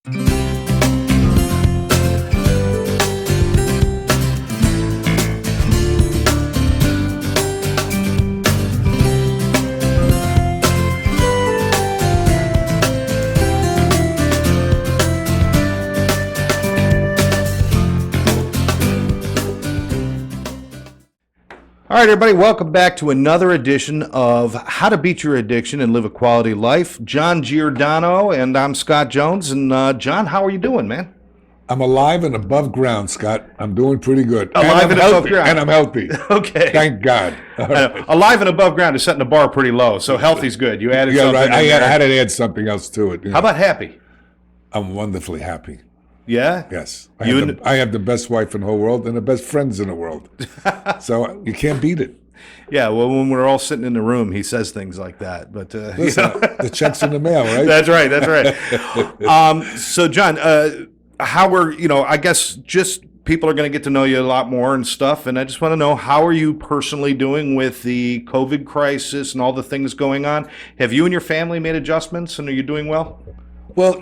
All right, everybody, welcome back to another edition of How to Beat Your Addiction and Live a Quality Life. John Giordano, and I'm Scott Jones. And John, how are you doing, man? I'm alive and above ground, Scott. I'm doing pretty good. Alive and above ground. And I'm healthy. Okay. Thank God. Alive and above ground is setting the bar pretty low, so healthy's good. You added something. Right. I had to add something else to it. How about happy? I'm wonderfully happy. Yeah? Yes. I have the best wife in the whole world and the best friends in the world. So you can't beat it. Yeah, well, when we're all sitting in the room, he says things like that. But Listen, the check's in the mail, right? That's right. So, John, how are, I guess just people are going to get to know you a lot more and stuff. And I just want to know, how are you personally doing with the COVID crisis and all the things going on? Have you and your family made adjustments, and are you doing well? Well,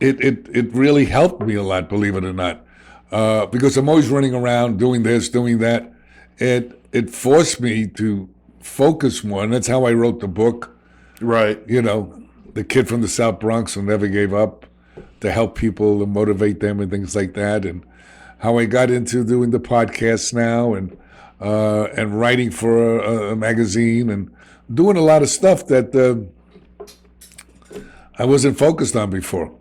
it really helped me a lot, believe it or not, because I'm always running around doing this, doing that. It forced me to focus more, and that's how I wrote the book. Right. The kid from the South Bronx who never gave up, to help people and motivate them and things like that, and how I got into doing the podcast now and writing for a magazine and doing a lot of stuff that I wasn't focused on before.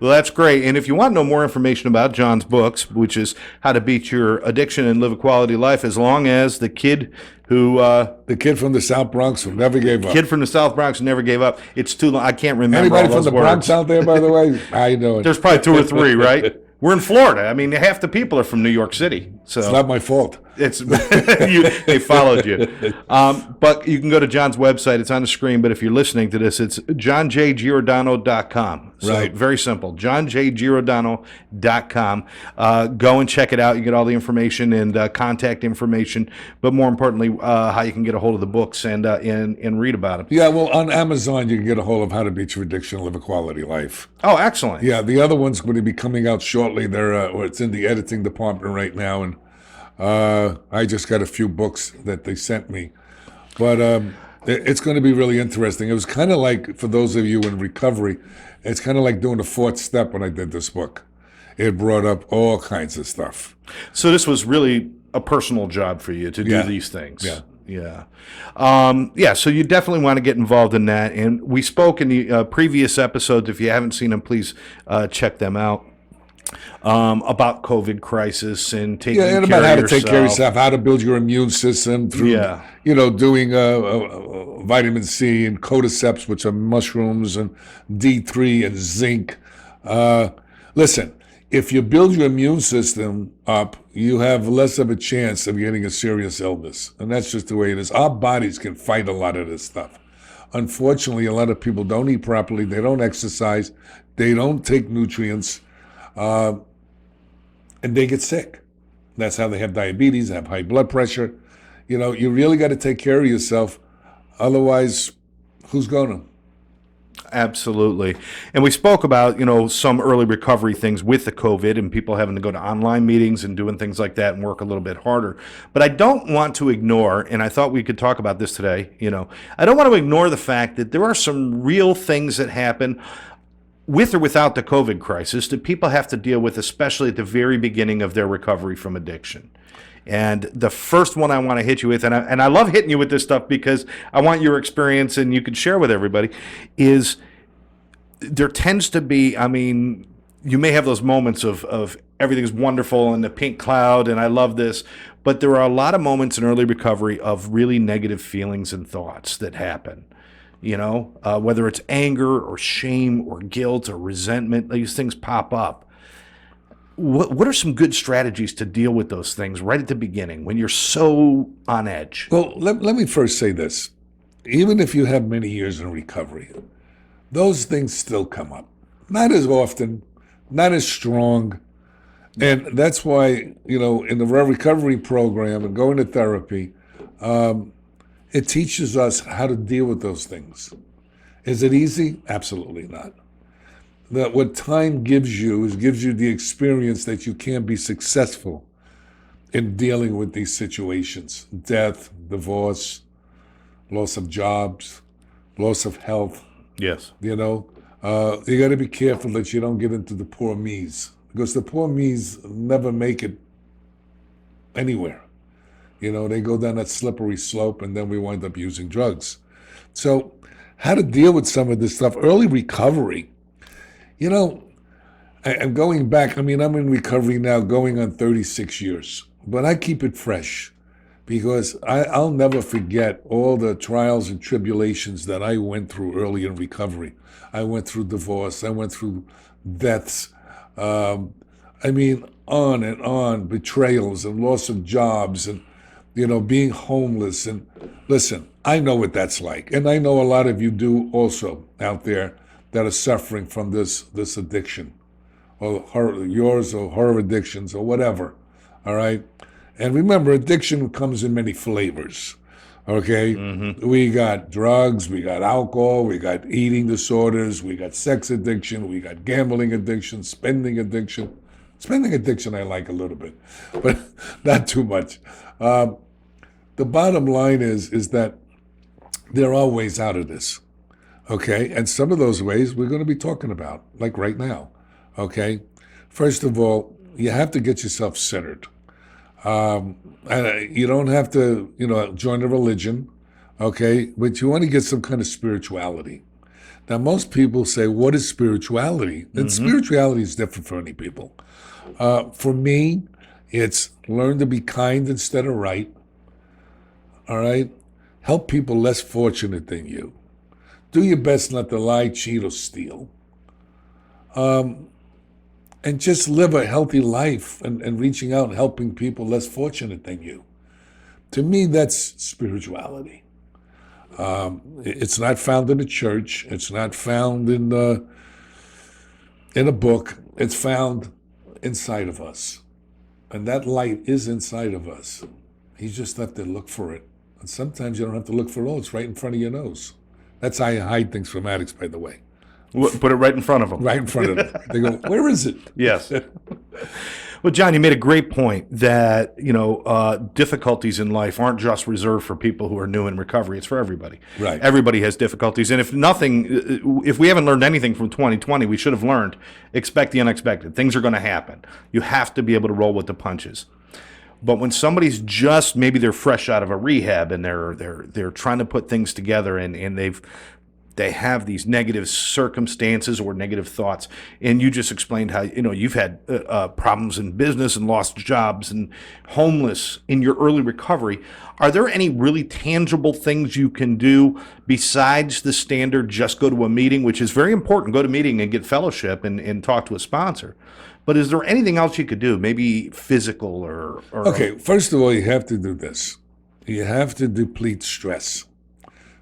Well, that's great. And if you want to know more information about John's books, which is How to Beat Your Addiction and Live a Quality Life, as long as the kid who... the kid from the South Bronx who never gave up. Kid from the South Bronx who never gave up. It's too long. I can't remember Anybody all those from the words. Bronx out there, by the way? How you doing? There's probably two or three, right? We're in Florida. I mean, half the people are from New York City. So it's not my fault. They followed you. But you can go to John's website. It's on the screen. But if you're listening to this, it's johnjgiordano.com. So right. Very simple. johnjgiordano.com. Go and check it out. You get all the information and contact information. But more importantly, how you can get a hold of the books and read about them. Yeah, well, on Amazon, you can get a hold of How to Beat Your Addiction and Live a Quality Life. Oh, excellent. Yeah, the other one's going to be coming out shortly. It's in the editing department right now, and I just got a few books that they sent me. But it's going to be really interesting. It was kind of like, for those of you in recovery, it's kind of like doing the fourth step when I did this book. It brought up all kinds of stuff. So this was really a personal job for you to do these things. Yeah. So you definitely want to get involved in that. And we spoke in the previous episodes. If you haven't seen them, please check them out. About COVID crisis and taking care of yourself. And about how to take care of yourself, how to build your immune system through, doing vitamin C and cordyceps, which are mushrooms, and D3 and zinc. Listen, if you build your immune system up, you have less of a chance of getting a serious illness. And that's just the way it is. Our bodies can fight a lot of this stuff. Unfortunately, a lot of people don't eat properly. They don't exercise. They don't take nutrients. And they get sick. That's how they have diabetes, they have high blood pressure. You really got to take care of yourself. Otherwise, who's going to? Absolutely. And we spoke about, some early recovery things with the COVID and people having to go to online meetings and doing things like that and work a little bit harder. But I don't want to ignore, and I thought we could talk about this today, I don't want to ignore the fact that there are some real things that happen with or without the COVID crisis that people have to deal with, especially at the very beginning of their recovery from addiction. And the first one I want to hit you with, and I love hitting you with this stuff because I want your experience and you can share with everybody, is there tends to be, you may have those moments of everything's wonderful and the pink cloud and I love this, but there are a lot of moments in early recovery of really negative feelings and thoughts that happen. Whether it's anger or shame or guilt or resentment, these things pop up. What are some good strategies to deal with those things right at the beginning when you're so on edge? Well, let me first say this. Even if you have many years in recovery, those things still come up. Not as often, not as strong. And that's why, in the recovery program and going to therapy, it teaches us how to deal with those things. Is it easy? Absolutely not. that what time gives you is gives you the experience that you can be successful in dealing with these situations: death, divorce, loss of jobs, loss of health. Yes. You got to be careful that you don't get into the poor me's, because the poor me's never make it anywhere. They go down that slippery slope, and then we wind up using drugs. So how to deal with some of this stuff, early recovery. I'm going back. I'm in recovery now, going on 36 years, but I keep it fresh because I'll never forget all the trials and tribulations that I went through early in recovery. I went through divorce. I went through deaths. On and on, betrayals and loss of jobs and, being homeless. And listen, I know what that's like. And I know a lot of you do also out there that are suffering from this addiction, or yours, or horror addictions, or whatever. All right. And remember, addiction comes in many flavors. Okay. Mm-hmm. We got drugs, we got alcohol, we got eating disorders, we got sex addiction, we got gambling addiction, spending addiction. Spending addiction I like a little bit, but not too much. The bottom line is that there are ways out of this. Okay, and some of those ways we're going to be talking about, like right now. Okay, first of all, you have to get yourself centered. And you don't have to, join a religion. Okay, but you want to get some kind of spirituality. Now, most people say, "What is spirituality?" And spirituality is different for any people. For me, it's learn to be kind instead of right. All right, help people less fortunate than you. Do your best not to lie, cheat, or steal. And just live a healthy life and reaching out and helping people less fortunate than you. To me, that's spirituality. It's not found in a church. It's not found in a book. It's found inside of us. And that light is inside of us. You just have to look for it. And sometimes you don't have to look for it all. It's right in front of your nose. That's how you hide things from addicts, by the way. Put it right in front of them. Right in front of them. They go, "Where is it?" Yes. Well, John, you made a great point that, difficulties in life aren't just reserved for people who are new in recovery. It's for everybody. Right. Everybody has difficulties. And if we haven't learned anything from 2020, we should have learned, expect the unexpected. Things are going to happen. You have to be able to roll with the punches. But when somebody's just, maybe they're fresh out of a rehab and they're trying to put things together and they have these negative circumstances or negative thoughts, and you just explained how you've had problems in business and lost jobs and homeless in your early recovery. Are there any really tangible things you can do besides the standard just go to a meeting, which is very important, go to a meeting and get fellowship and talk to a sponsor? But is there anything else you could do, maybe physical or... Okay, first of all, you have to do this. You have to deplete stress.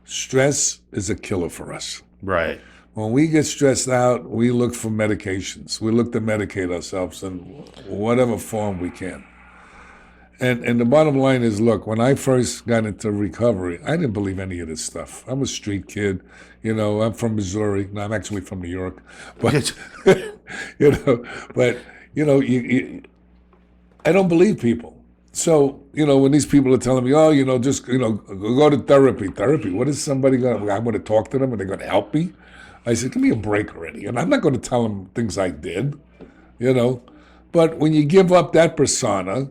Stress is a killer for us. Right. When we get stressed out, we look for medications. We look to medicate ourselves in whatever form we can. And the bottom line is, look, when I first got into recovery, I didn't believe any of this stuff. I'm a street kid. I'm from Missouri. No, I'm actually from New York. But, I don't believe people. So, when these people are telling me, just, go to therapy. Therapy, what is somebody going to, I'm going to talk to them and they're going to help me? I said, give me a break already. And I'm not going to tell them things I did, But when you give up that persona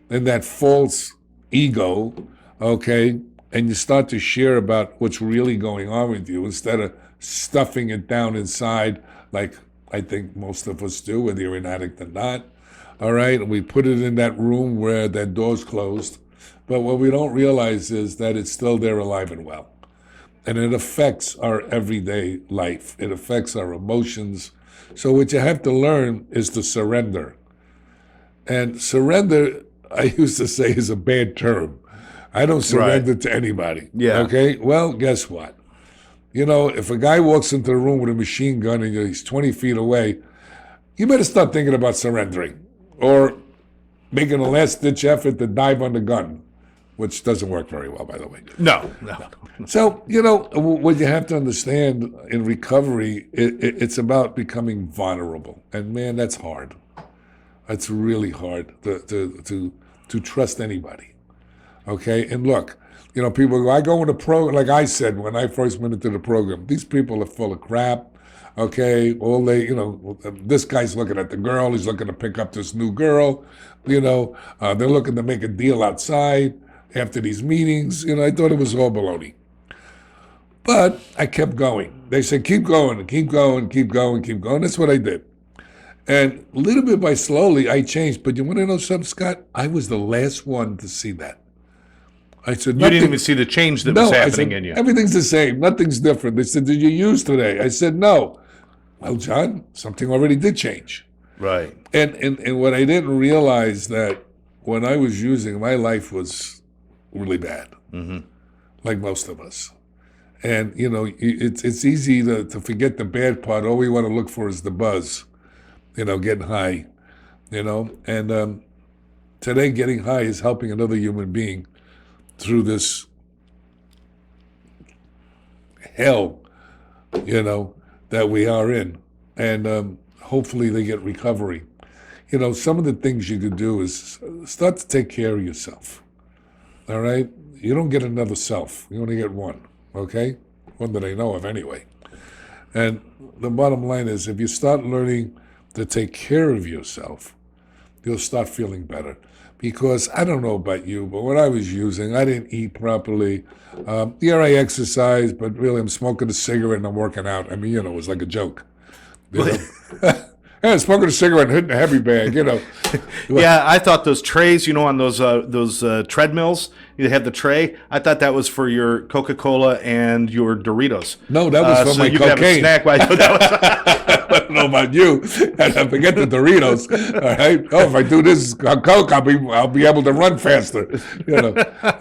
and that false ego, okay, and you start to share about what's really going on with you instead of stuffing it down inside like I think most of us do, whether you're an addict or not. All right, and we put it in that room where that door's closed. But what we don't realize is that it's still there alive and well. And it affects our everyday life. It affects our emotions. So what you have to learn is to surrender. And surrender, I used to say, is a bad term. I don't surrender to anybody. Yeah. Okay? Well, guess what? If a guy walks into the room with a machine gun and he's 20 feet away, you better start thinking about surrendering or making a last-ditch effort to dive on the gun. which doesn't work very well, by the way. No. So, what you have to understand in recovery, it's about becoming vulnerable. And man, that's hard. That's really hard to trust anybody. Okay? And look, people go, I go in a program, like I said when I first went into the program, these people are full of crap. Okay, this guy's looking at the girl, he's looking to pick up this new girl, they're looking to make a deal outside after these meetings. I thought it was all baloney. But I kept going. They said, keep going, keep going, keep going, keep going. That's what I did. And little bit by slowly, I changed. But you want to know something, Scott? I was the last one to see that. I said, you didn't even see the change that was happening in you. Everything's the same. Nothing's different. They said, did you use today? I said, no. Well, John, something already did change. Right. And what I didn't realize that when I was using, my life was really bad, like most of us. And, it's easy to forget the bad part. All we want to look for is the buzz, getting high, And today, getting high is helping another human being through this hell, that we are in. And hopefully they get recovery. Some of the things you could do is start to take care of yourself. All right? You don't get another self. You only get one, okay? One that I know of anyway. And the bottom line is, if you start learning to take care of yourself, you'll start feeling better. Because I don't know about you, but when I was using, I didn't eat properly. I exercise, but really I'm smoking a cigarette and I'm working out. I mean, it was like a joke. Yeah, smoking a cigarette and hitting a heavy bag, Yeah, I thought those trays, on those treadmills, you have the tray. I thought that was for your Coca-Cola and your Doritos. No, that was for so my you cocaine. Could have a snack while that was. I don't know about you. And forget the Doritos. All right. Oh, if I do this Coke, I'll be able to run faster.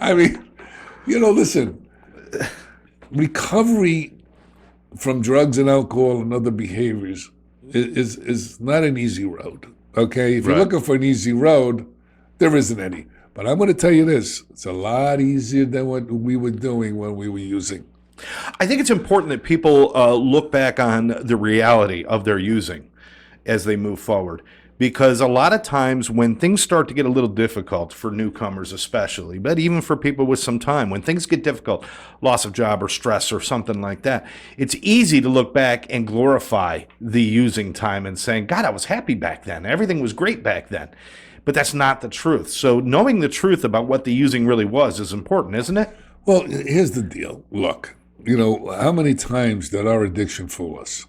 I mean, listen. Recovery from drugs and alcohol and other behaviors is not an easy road. Okay, if you're looking for an easy road, there isn't any. But I'm going to tell you this: it's a lot easier than what we were doing when we were using. I think it's important that people look back on the reality of their using as they move forward. Because a lot of times when things start to get a little difficult, for newcomers especially, but even for people with some time, when things get difficult, loss of job or stress or something like that, it's easy to look back and glorify the using time and saying, God, I was happy back then. Everything was great back then. But that's not the truth. So knowing the truth about what the using really was is important, isn't it? Well, here's the deal. Look, how many times did our addiction fool us?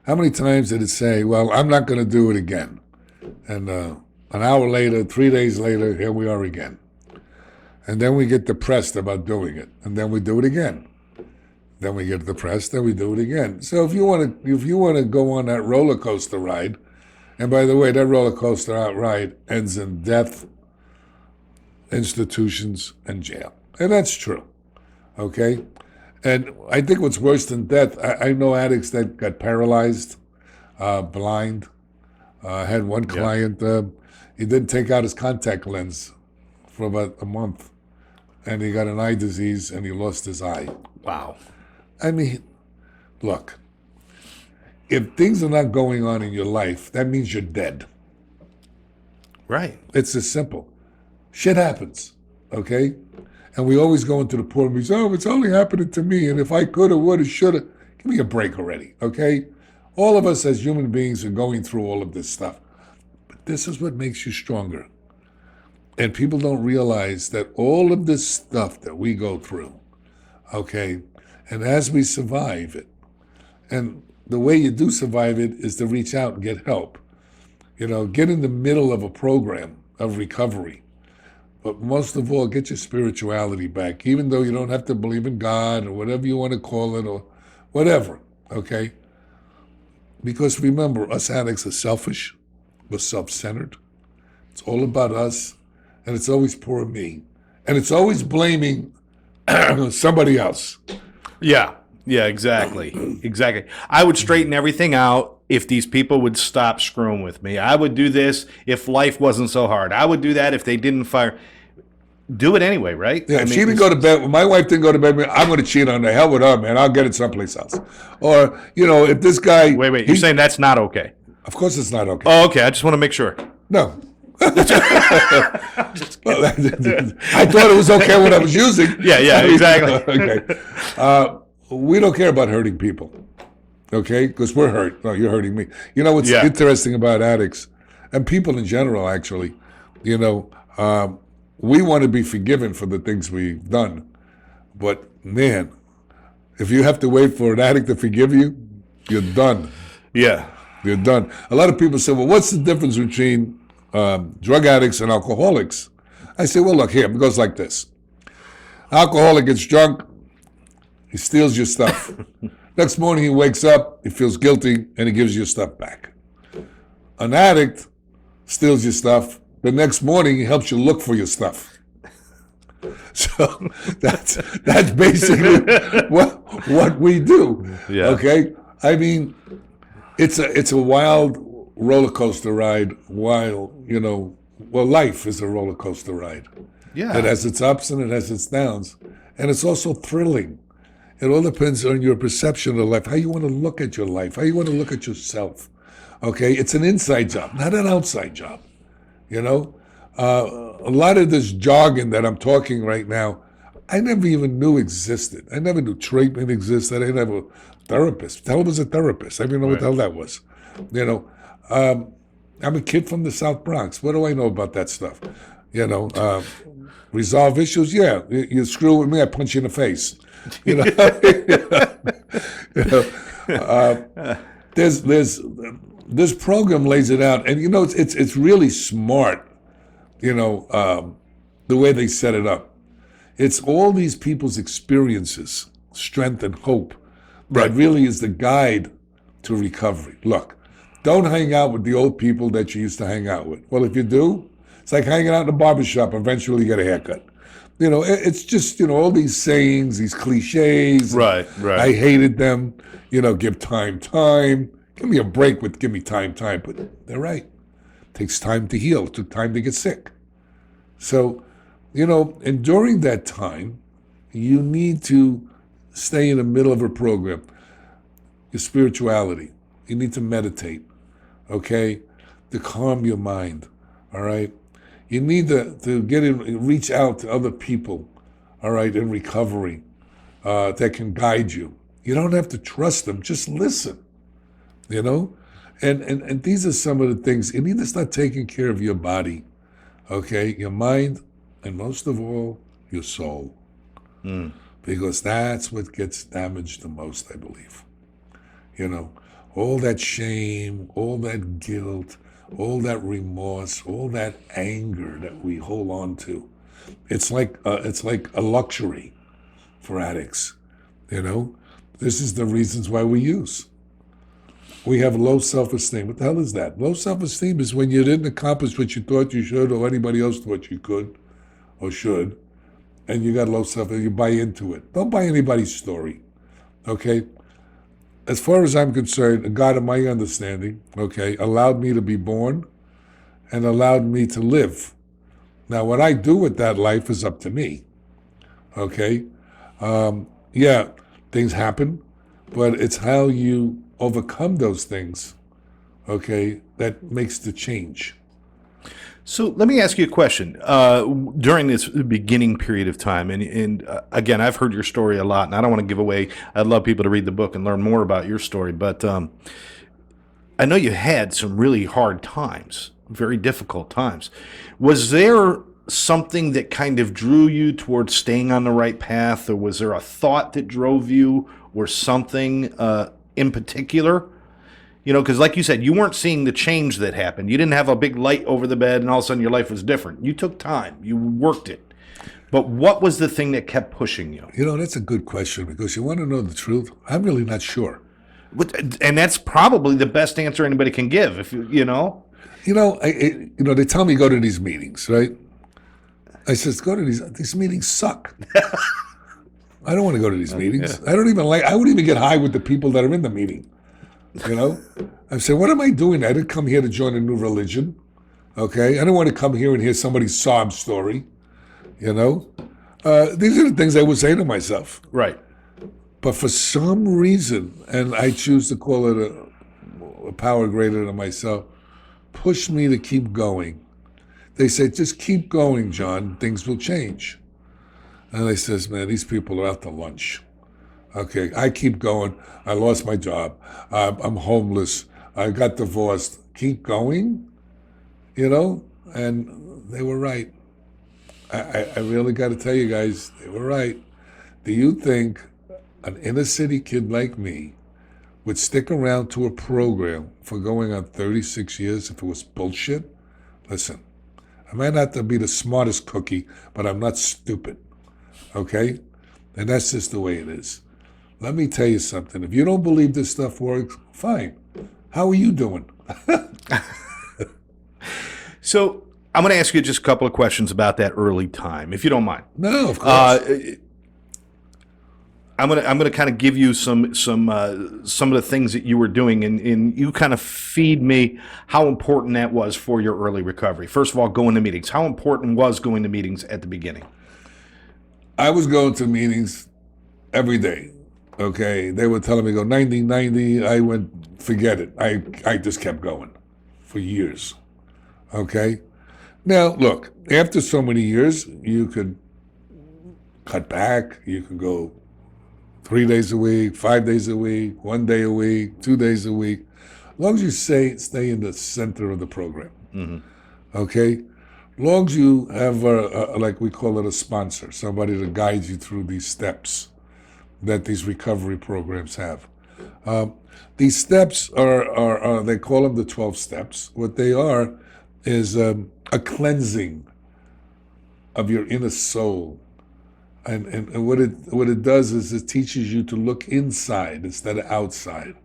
How many times did it say, well, I'm not going to do it again? And an hour later, 3 days later, here we are again. And then we get depressed about doing it. And then we do it again. Then we get depressed, then we do it again. So if you want to go on that roller coaster ride, and by the way, that roller coaster ride ends in death, institutions, and jail. And that's true. Okay? And I think what's worse than death, I know addicts that got paralyzed, blind. I had one client, he didn't take out his contact lens for about a month, and he got an eye disease, and he lost his eye. Wow. I mean, look, if things are not going on in your life, that means you're dead. Right. It's as simple. Shit happens, okay? And we always go into the poor and we say, oh, it's only happening to me, and if I coulda, woulda, shoulda. Give me a break already, okay? All of us as human beings are going through all of this stuff. But this is what makes you stronger. And people don't realize that all of this stuff that we go through, okay, and as we survive it, and the way you do survive it is to reach out and get help. Get in the middle of a program of recovery. But most of all, get your spirituality back, even though you don't have to believe in God or whatever you want to call it or whatever, okay? Because remember, us addicts are selfish, we're self-centered. It's all about us, and it's always poor me. And it's always blaming somebody else. Yeah, exactly. Exactly. I would straighten everything out if these people would stop screwing with me. I would do this if life wasn't so hard. I would do that if they didn't fire. do it anyway, right? Yeah, if she didn't go to bed, my wife didn't go to bed, I'm going to cheat on her. Hell with her, man. I'll get it someplace else. Or, if this guy... Wait, you're saying that's not okay? Of course it's not okay. Oh, okay. I just want to make sure. No. Well, I thought it was okay when I was using. Yeah, exactly. Okay. We don't care about hurting people, okay? Because we're hurt. No, you're hurting me. You know what's interesting about addicts, and people in general, actually, we want to be forgiven for the things we've done. But, man, if you have to wait for an addict to forgive you, you're done. Yeah. You're done. A lot of people say, well, what's the difference between drug addicts and alcoholics? I say, well, look, here, it goes like this. Alcoholic gets drunk, he steals your stuff. Next morning he wakes up, he feels guilty, and he gives your stuff back. An addict steals your stuff, the next morning he helps you look for your stuff. So that's basically what we do. Yeah. Okay? I mean, it's a wild roller coaster ride. Life is a roller coaster ride. Yeah. It has its ups and it has its downs. And it's also thrilling. It all depends on your perception of life, how you want to look at your life, how you want to look at yourself. Okay? It's an inside job, not an outside job. A lot of this jargon that I'm talking right now, I never even knew existed. I never knew treatment existed. I never therapist. Hell was a therapist. I didn't know what the hell that was. I'm a kid from the South Bronx. What do I know about that stuff? Resolve issues. Yeah, you screw with me, I punch you in the face. This program lays it out, and it's really smart. The way they set it up. It's all these people's experiences, strength and hope, that really is the guide to recovery. Look, don't hang out with the old people that you used to hang out with. Well, if you do, it's like hanging out in a barbershop. Eventually you get a haircut. It's just, all these sayings, these cliches. Right. I hated them. Give time. Give me a break with give me time. But they're right. It takes time to heal. It took time to get sick. So, and during that time, you need to stay in the middle of a program. Your spirituality. You need to meditate, okay, to calm your mind, all right? You need to reach out to other people, all right, in recovery that can guide you. You don't have to trust them, just listen, And these are some of the things. You need to start taking care of your body, okay, your mind, and most of all, your soul. Because that's what gets damaged the most, I believe. All that shame, all that guilt, all that remorse, all that anger that we hold on to. It's like a luxury for addicts. This is the reasons why we use. We have low self-esteem. What the hell is that? Low self-esteem is when you didn't accomplish what you thought you should, or anybody else thought you could or should, and you got low self-esteem. You buy into it. Don't buy anybody's story. Okay? As far as I'm concerned, God, in my understanding, okay, allowed me to be born and allowed me to live. Now, what I do with that life is up to me, okay? Things happen, but it's how you overcome those things, okay, that makes the change. So let me ask you a question. During this beginning period of time, and again, I've heard your story a lot, and I don't want to give away. I'd love people to read the book and learn more about your story, but I know you had some really hard times, very difficult times. Was there something that kind of drew you towards staying on the right path, or was there a thought that drove you, or something in particular? Because like you said, you weren't seeing the change that happened. You didn't have a big light over the bed and all of a sudden your life was different. You took time. You worked it. But what was the thing that kept pushing you? That's a good question, because you want to know the truth. I'm really not sure. And that's probably the best answer anybody can give, if you know. They tell me go to these meetings, right? I says, go to these meetings suck. I don't want to go to these meetings. Yeah. I wouldn't even get high with the people that are in the meeting. I said, what am I doing? I didn't come here to join a new religion. Okay? I don't want to come here and hear somebody's sob story. you know? These are the things I would say to myself. Right. But for some reason, and I choose to call it a power greater than myself, push me to keep going. They say, just keep going, John, things will change. And I says, man, these people are out to lunch. Okay, I keep going. I lost my job. I'm homeless. I got divorced. Keep going, you know? And they were right. I really got to tell you guys, they were right. Do you think an inner city kid like me would stick around to a program for going on 36 years if it was bullshit? Listen, I might not be the smartest cookie, but I'm not stupid, okay? And that's just the way it is. Let me tell you something. If you don't believe this stuff works, fine. How are you doing? So I'm going to ask you just a couple of questions about that early time, if you don't mind. No, of course. I'm gonna kind of give you some of the things that you were doing, and you kind of feed me how important that was for your early recovery. First of all, going to meetings. How important was going to meetings at the beginning? I was going to meetings every day. Okay, they were telling me go 90. I went, forget it. I just kept going for years. Okay, now look, after so many years, you could cut back. You could go 3 days a week, 5 days a week, 1 day a week, 2 days a week, as long as you stay in the center of the program. Mm-hmm. Okay, as long as you have like we call it a sponsor, somebody to guide you through these steps that these recovery programs have. These steps are they call them the 12 steps. What they are is a cleansing of your inner soul. And what it does is it teaches you to look inside instead of outside,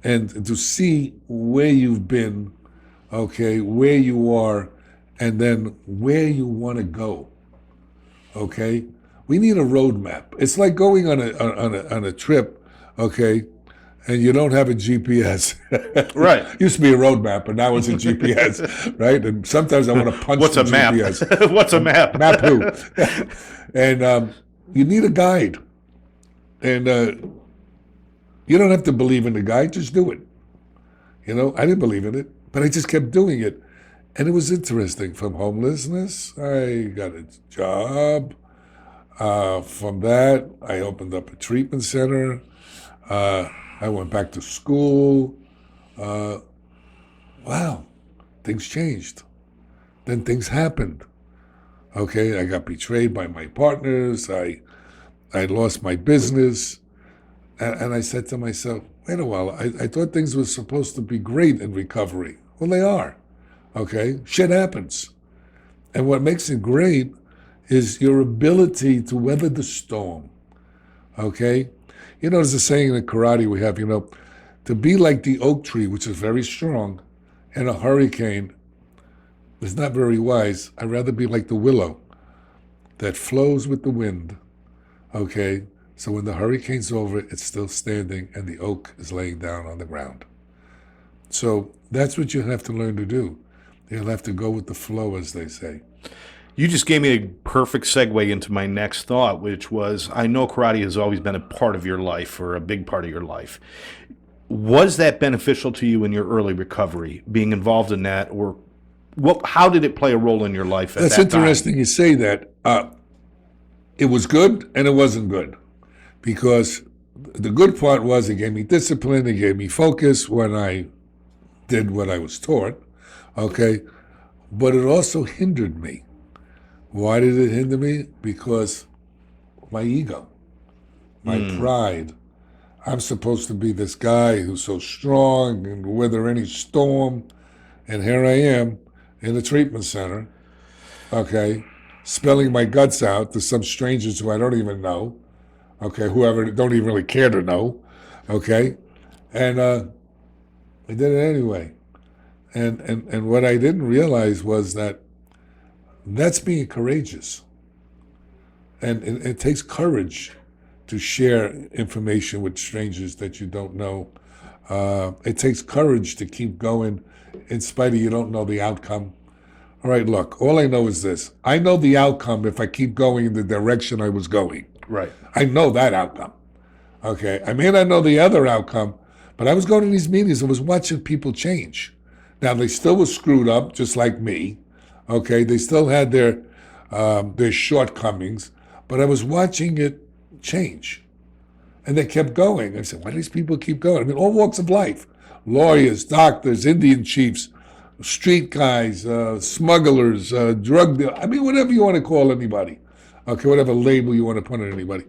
and to see where you've been, okay, where you are, and then where you want to go. Okay, we need a roadmap. It's like going on a trip, okay, and you don't have a GPS. Right. Used to be a roadmap, but now it's a GPS, right? And sometimes I want to punch What's the a map? GPS. What's a map? Map who? And you need a guide. And you don't have to believe in the guide, just do it. You know, I didn't believe in it, but I just kept doing it. And it was interesting. From homelessness, I got a job. From that, I opened up a treatment center. I went back to school. Wow, things changed. Then things happened. Okay, I got betrayed by my partners. I lost my business. And I said to myself, wait a while, I thought things were supposed to be great in recovery. Well, they are. Okay, shit happens. And what makes it great is your ability to weather the storm. Okay? You know, there's a saying in karate we have, you know, to be like the oak tree, which is very strong, in a hurricane is not very wise. I'd rather be like the willow that flows with the wind. Okay? So when the hurricane's over, it's still standing and the oak is laying down on the ground. So that's what you have to learn to do. You'll have to go with the flow, as they say. You just gave me a perfect segue into my next thought, which was, I know karate has always been a part of your life, or a big part of your life. Was that beneficial to you in your early recovery, being involved in that, or how did it play a role in your life at that time? That's interesting you say that. It was good and it wasn't good, because the good part was it gave me discipline, it gave me focus when I did what I was taught, okay? But it also hindered me. Why did it hinder me? Because my ego, my pride. I'm supposed to be this guy who's so strong and weather any storm, and here I am in a treatment center, okay, spilling my guts out to some strangers who I don't even know, okay, whoever don't even really care to know, okay, and I did it anyway. And what I didn't realize was that that's being courageous. And it takes courage to share information with strangers that you don't know. It takes courage to keep going in spite of you don't know the outcome. All right, look, all I know is this. I know the outcome if I keep going in the direction I was going. Right. I know that outcome. Okay. I may not know the other outcome, but I was going to these meetings and was watching people change. Now, they still were screwed up, just like me. Okay. They still had their shortcomings, but I was watching it change. And they kept going. I said, why do these people keep going? I mean, all walks of life. Lawyers, doctors, Indian chiefs, street guys, smugglers, drug dealers. I mean, whatever you want to call anybody. Okay, whatever label you want to put on anybody.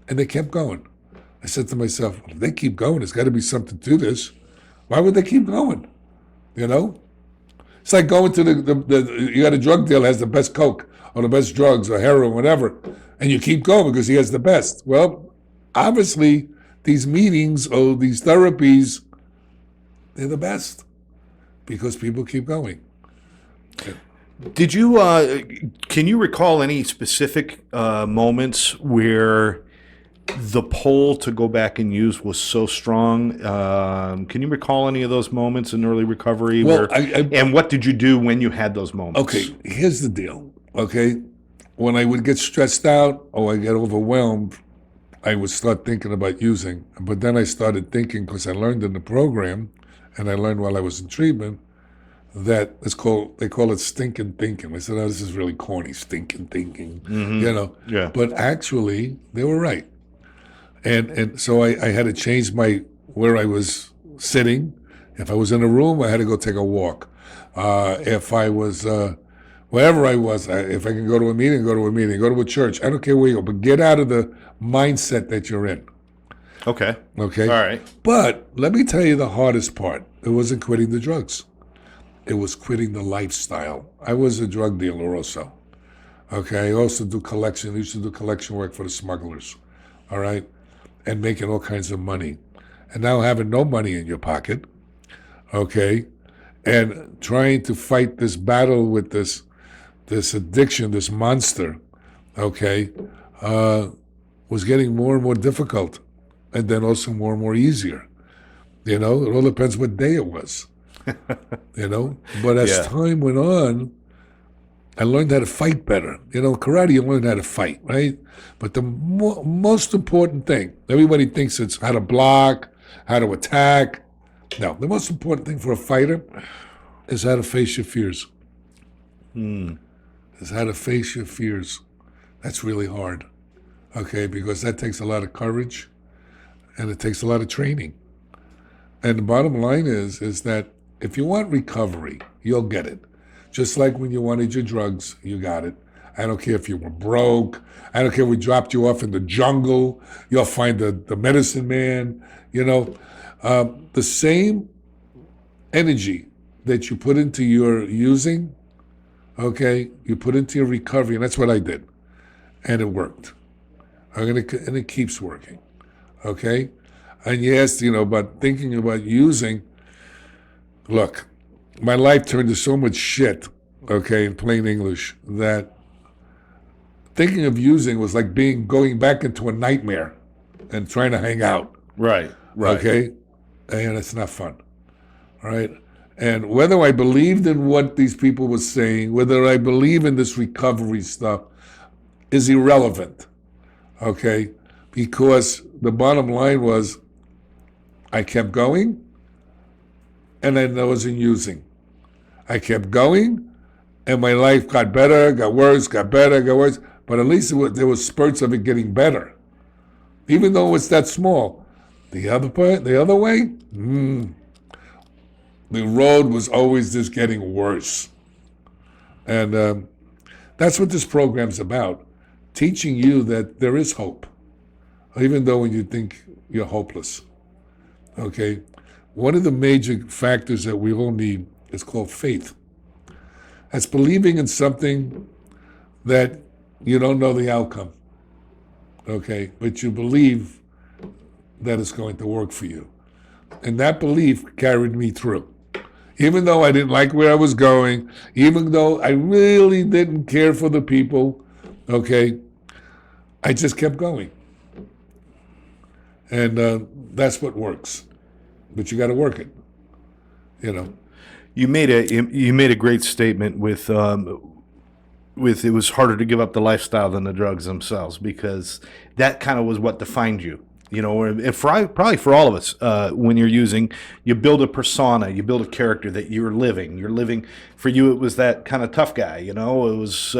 And they kept going. I said to myself, well, if they keep going, there's got to be something to this. Why would they keep going? You know? It's like going to you got a drug dealer has the best coke or the best drugs or heroin, whatever, and you keep going because he has the best. Well, obviously, these meetings or these therapies, they're the best because people keep going. Did you, can you recall any specific moments where the pull to go back and use was so strong? Can you recall any of those moments in early recovery? Well, and what did you do when you had those moments? Okay, here's the deal. Okay, when I would get stressed out or I get overwhelmed, I would start thinking about using. But then I started thinking, because I learned in the program, and I learned while I was in treatment, that they call it stinking thinking. I said, oh, this is really corny, stinking thinking, you know. Yeah. But actually, they were right. And so I had to change where I was sitting. If I was in a room, I had to go take a walk. If I was, wherever I was, if I can go to a meeting, go to a meeting, go to a church. I don't care where you go, but get out of the mindset that you're in. Okay. Okay? All right. But let me tell you the hardest part. It wasn't quitting the drugs. It was quitting the lifestyle. I was a drug dealer also. Okay? I also used to do collection work for the smugglers. All right? And making all kinds of money. And now having no money in your pocket, okay, and trying to fight this battle with this addiction, this monster, okay, was getting more and more difficult, and then also more and more easier. You know, it all depends what day it was. You know, but as time went on, I learned how to fight better. You know, karate, you learn how to fight, right? But the most important thing, everybody thinks it's how to block, how to attack. No, the most important thing for a fighter is how to face your fears. Is how to face your fears. That's really hard, okay? Because that takes a lot of courage, and it takes a lot of training. And the bottom line is that if you want recovery, you'll get it. Just like when you wanted your drugs, you got it. I don't care if you were broke. I don't care if we dropped you off in the jungle. You'll find the medicine man. You know, the same energy that you put into your using, okay, you put into your recovery, and that's what I did. And it worked. And it keeps working, okay? And you asked, you know, about thinking about using. Look, my life turned to so much shit, okay, in plain English, that thinking of using was like going back into a nightmare and trying to hang out. Right. Okay? And it's not fun. All right? And whether I believed in what these people were saying, whether I believe in this recovery stuff, is irrelevant. Okay? Because the bottom line was I kept going, and I wasn't using. I kept going, and my life got better, got worse, got better, got worse. But at least there was spurts of it getting better, even though it's that small. The other way, the road was always just getting worse. And that's what this program's about, teaching you that there is hope, even though when you think you're hopeless. Okay? One of the major factors that we all need is called faith. That's believing in something that you don't know the outcome, okay? But you believe that it's going to work for you. And that belief carried me through. Even though I didn't like where I was going, even though I really didn't care for the people, okay, I just kept going. And that's what works. But you got to work it, you know. You made a great statement with it was harder to give up the lifestyle than the drugs themselves, because that kind of was what defined you. Probably for all of us, when you're using, you build a persona, you build a character that you're living. You're living. For you, it was that kind of tough guy. It was.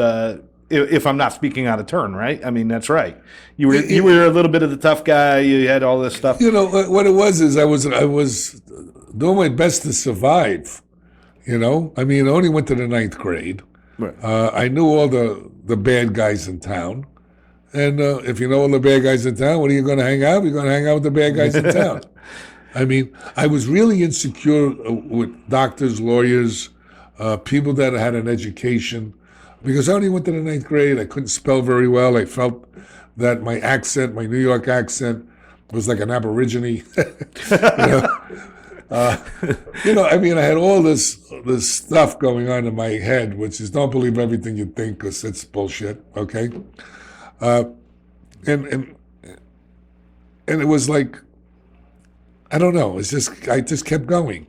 If I'm not speaking out of turn, right? I mean, that's right. You were a little bit of the tough guy. You had all this stuff. What it was is I was doing my best to survive. I mean, I only went to the ninth grade. Right. I knew all the bad guys in town. And if you know all the bad guys in town, what are you going to hang out? You're going to hang out with the bad guys in town. I mean, I was really insecure with doctors, lawyers, people that had an education, because I only went to the ninth grade. I couldn't spell very well. I felt that my accent, my New York accent, was like an Aborigine. I mean, I had all this stuff going on in my head, which is don't believe everything you think, because it's bullshit. Okay, and it was like, I don't know. I just kept going.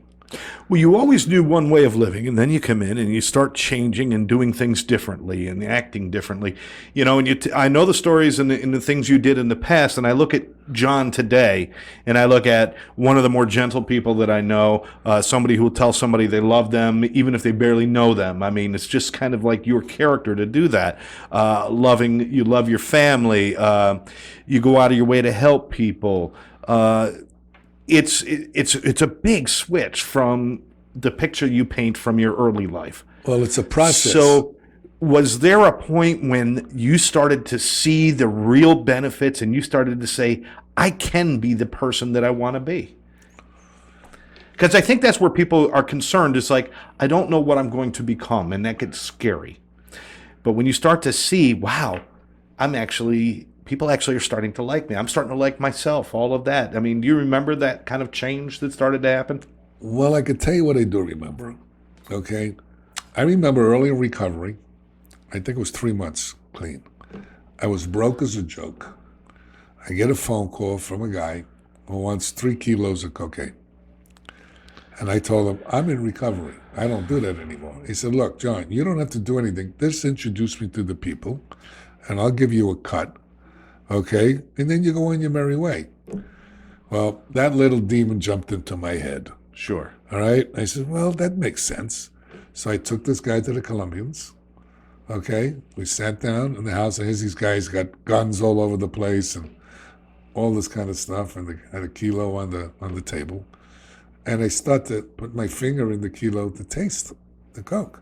Well, you always knew one way of living, and then you come in and you start changing and doing things differently and acting differently. And I know the stories and the things you did in the past, and I look at John today, and I look at one of the more gentle people that I know, somebody who will tell somebody they love them, even if they barely know them. I mean, it's just kind of like your character to do that. You love your family, you go out of your way to help people. It's a big switch from the picture you paint from your early life. Well, it's a process. So was there a point when you started to see the real benefits and you started to say, I can be the person that I want to be? Because I think that's where people are concerned. It's like, I don't know what I'm going to become, and that gets scary. But when you start to see, wow, people actually are starting to like me. I'm starting to like myself, all of that. I mean, do you remember that kind of change that started to happen? Well, I could tell you what I do remember, okay? I remember early in recovery, I think it was 3 months clean. I was broke as a joke. I get a phone call from a guy who wants 3 kilos of cocaine. And I told him, I'm in recovery. I don't do that anymore. He said, look, John, you don't have to do anything. Just introduce me to the people, and I'll give you a cut. Okay? And then you go on your merry way. Well, that little demon jumped into my head. Sure. All right? I said, well, that makes sense. So I took this guy to the Colombians. Okay? We sat down in the house, and here's these guys got guns all over the place and all this kind of stuff, and they had a kilo on the table. And I start to put my finger in the kilo to taste the coke.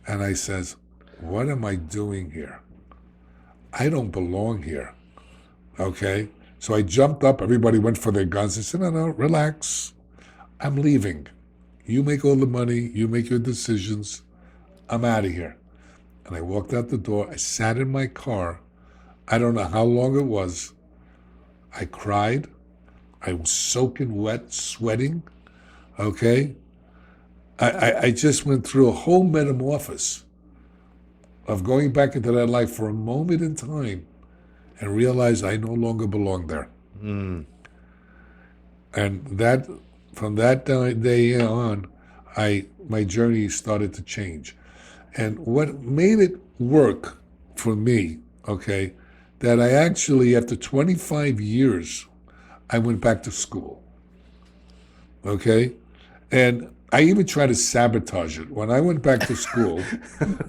And I says, what am I doing here? I don't belong here, okay? So I jumped up. Everybody went for their guns. I said, no, relax. I'm leaving. You make all the money. You make your decisions. I'm out of here. And I walked out the door. I sat in my car. I don't know how long it was. I cried. I was soaking wet, sweating, okay? I just went through a whole metamorphosis of going back into that life for a moment in time and realized I no longer belong there. Mm. And from that day on, my journey started to change. And what made it work for me, okay, that I actually, after 25 years, I went back to school, okay? And I even tried to sabotage it. When I went back to school,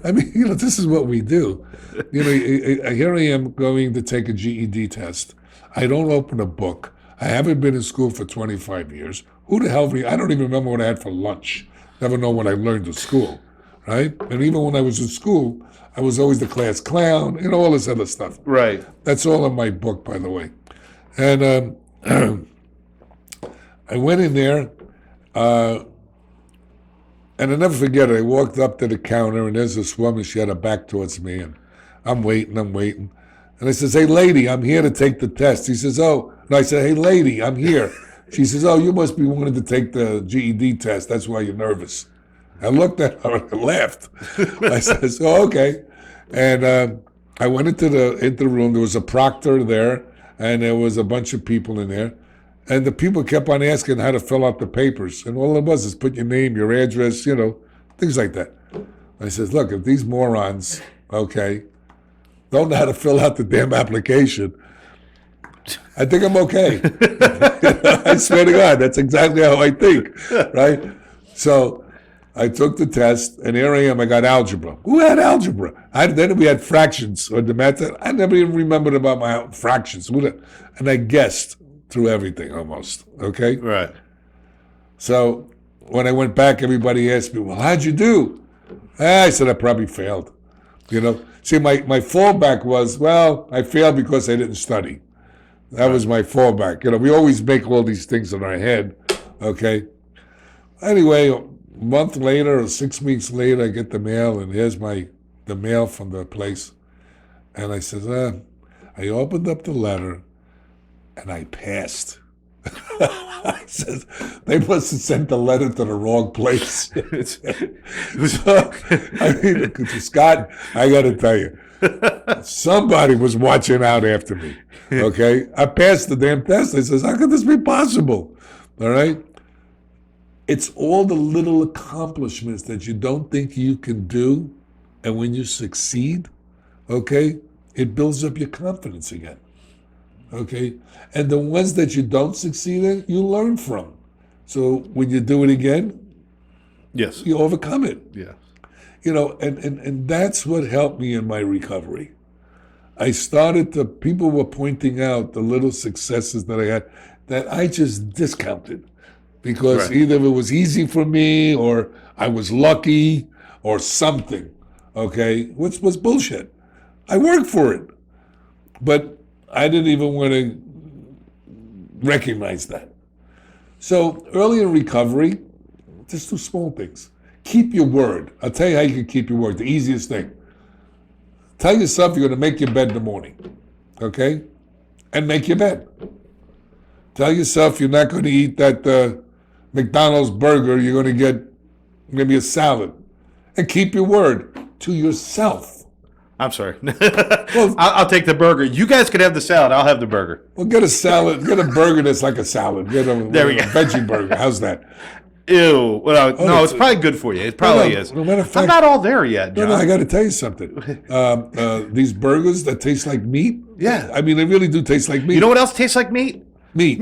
I mean, this is what we do. Here I am going to take a GED test. I don't open a book. I haven't been in school for 25 years. Who the hell, I don't even remember what I had for lunch. Never know what I learned at school, right? And even when I was in school, I was always the class clown, all this other stuff. Right. That's all in my book, by the way. And I went in there, and I never forget it. I walked up to the counter, and there's this woman. She had her back towards me, and I'm waiting. And I says, hey, lady, I'm here to take the test. He says, oh. No, I said, hey, lady, I'm here. She says, oh, you must be wanting to take the GED test. That's why you're nervous. I looked at her and I laughed. I says, oh, okay. And I went into the room. There was a proctor there, and there was a bunch of people in there. And the people kept on asking how to fill out the papers. And all it was is put your name, your address, things like that. I says, look, if these morons, okay, don't know how to fill out the damn application, I think I'm okay. I swear to God, that's exactly how I think, right? So I took the test, and here I am. I got algebra. Who had algebra? Then we had fractions or the math. I never even remembered about my fractions. And I guessed through everything almost, okay? Right. So when I went back, everybody asked me, well, how'd you do? I said, I probably failed. See, my fallback was, well, I failed because I didn't study. That was my fallback. We always make all these things in our head, okay? Anyway, a month later or 6 weeks later, I get the mail, and here's the mail from the place. And I says, I opened up the letter, and I passed. I says, they must have sent the letter to the wrong place. So, Scott, I got to tell you, somebody was watching out after me. Okay, I passed the damn test. I says, how could this be possible? All right. It's all the little accomplishments that you don't think you can do, and when you succeed, okay, it builds up your confidence again. Okay, and the ones that you don't succeed in, you learn from. So when you do it again, yes, you overcome it. Yeah. And that's what helped me in my recovery. People were pointing out the little successes that I had that I just discounted because either it was easy for me or I was lucky or something, okay, which was bullshit. I worked for it, but I didn't even want to recognize that. So early in recovery, just do small things. Keep your word. I'll tell you how you can keep your word. The easiest thing. Tell yourself you're going to make your bed in the morning, okay? And make your bed. Tell yourself you're not going to eat that McDonald's burger. You're going to get maybe a salad. And keep your word to yourself. I'm sorry. Well, I'll take the burger. You guys can have the salad. I'll have the burger. Well, get a salad. Get a burger that's like a salad. Get a veggie burger. How's that? Ew. Well, no, it's probably good for you. It probably is. No matter of fact, I'm not all there yet, John. No, I got to tell you something. These burgers that taste like meat. Yeah. I mean, they really do taste like meat. You know what else tastes like meat? Meat.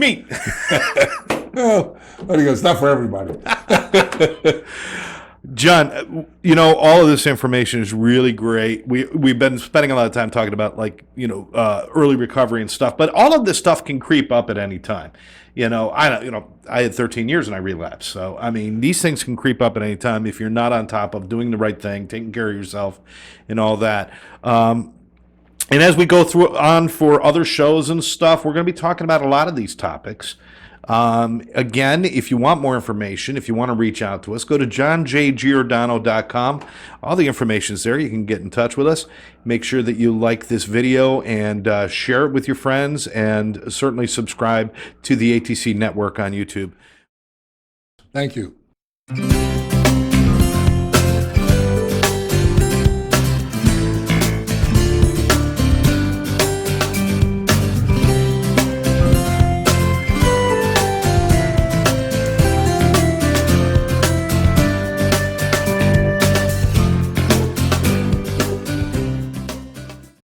Well, there you go. It's not for everybody. John, all of this information is really great. We've been spending a lot of time talking about early recovery and stuff, but all of this stuff can creep up at any time. I had 13 years and I relapsed. So, I mean, these things can creep up at any time if you're not on top of doing the right thing, taking care of yourself and all that. And as we go through on for other shows and stuff, we're going to be talking about a lot of these topics. Again, if you want more information, if you want to reach out to us, go to johnjgiordano.com. All the information is there. You can get in touch with us. Make sure that you like this video and share it with your friends, and certainly subscribe to the ATC Network on YouTube. Thank you.